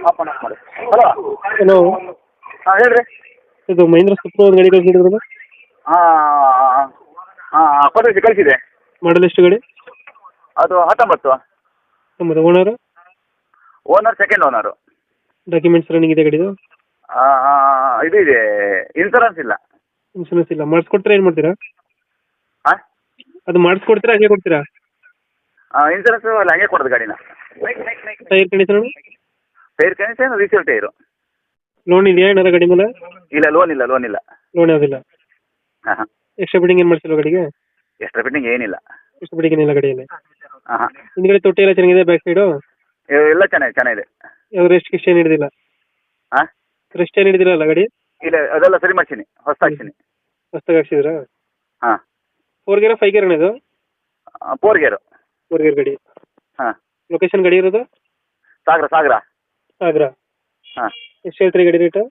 Of ಮಾಡಿ. Hello hello, ಹಾಂ ಹೇಳ್ರಿ. ಇದು ಮಹೇಂದ್ರ ಸುಪ್ರೋ ಒಂದು ಗಾಡಿ ಕಳಿಸಿದ್ರಲ್ಲ, ಹಾಂ ಹಾಂ ಕಳಿಸಿದೆ. ಮಾಡಲ್ ಎಷ್ಟು ಗಾಡಿ? ಅದು 19. ನಮ್ಮದು owner, owner second owner. Documents running ಇದೆ ಗಾಡಿದು? ಇದು ಇದೆ, ಇನ್ಸೂರೆನ್ಸ್ ಇಲ್ಲ. ಇನ್ಶೂರೆನ್ಸ್ ಇಲ್ಲ. ಮಾಡಿಸ್ಕೊಡ್ತೀರಾ ಏನು ಮಾಡ್ತೀರಾ? ಹಾಂ ಅದು ಮಾಡಿಸ್ಕೊಡ್ತೀರಾ ಹಂಗೆ ಕೊಡ್ತೀರಾ? ಇನ್ಸೂರೆನ್ಸ್ ಅಲ್ಲ, ಹಂಗೆ ಕೊಡೋದು ಗಾಡಿನ. Tyre condition? Tyre condition receive tyre. Loan ಇದೆಯಾ ಏನಾರ ಗಾಡಿ ಮೇಲೆ? ಇಲ್ಲ, ಲೋನ್ ಇಲ್ಲ. ಲೋನ್ ಯಾವುದಿಲ್ಲ. ಹಾಂ ಎಕ್ಸ್ಟ್ರಾ ಬಿಡಿಂಗ್ ಏನು ಮಾಡಿಸಿಲ್ಲ ಗಾಡಿಗೆ? ಎಕ್ಸ್ಟ್ರಾ ಫಿಟ್ಟಿಂಗ್ ಏನಿಲ್ಲ. ಎಕ್ಸ್ಟ್ರಾ ಬಿಡಿಂಗ್ ಏನಿಲ್ಲ ಗಾಡಿಯಲ್ಲಿ? ಹಾಂ ಹಿಂದ್ಗಡೆ ತೊಟ್ಟಿ ಎಲ್ಲ ಚೆನ್ನಾಗಿದೆ, ಬ್ಯಾಕ್ ಸೈಡು ಎಲ್ಲ ಚೆನ್ನಾಗಿದೆ. ಯಾವ ರೆಸ್ಟ್ ಗಿಸ್ಟ್ ಏನು ಹಿಡಿದಿಲ್ಲ? ಹಾಂ ರೆಸ್ಟ್ ಏನು ಹಿಡಿದಿಲ್ಲ ಅಲ್ಲ ಗಾಡಿ? ಇಲ್ಲ, ಅದೆಲ್ಲ ಸರಿ ಮಾಡ್ತೀನಿ, ಹೊಸ್ತಾಗ್ತೀನಿ. ಹೊಸ್ದಾಗಿ ಹಾಕ್ಸಿದ್ರಾ? ಹಾಂ 4 ಗೇರಾ 5 ಗೇರ್ ಇದು? 4 ಗೇರು. 4 ಗೇರ್ ಗಾಡಿ. ಹಾಂ ಲೊಕೇಶನ್ ಗಾಡಿ ಇರೋದು? ಸಾಗರ. ಸಾಗರ. ಹಾಂ ಎಷ್ಟು ಹೇಳ್ತೀರಿ ಗಾಡಿ ರೇಟು?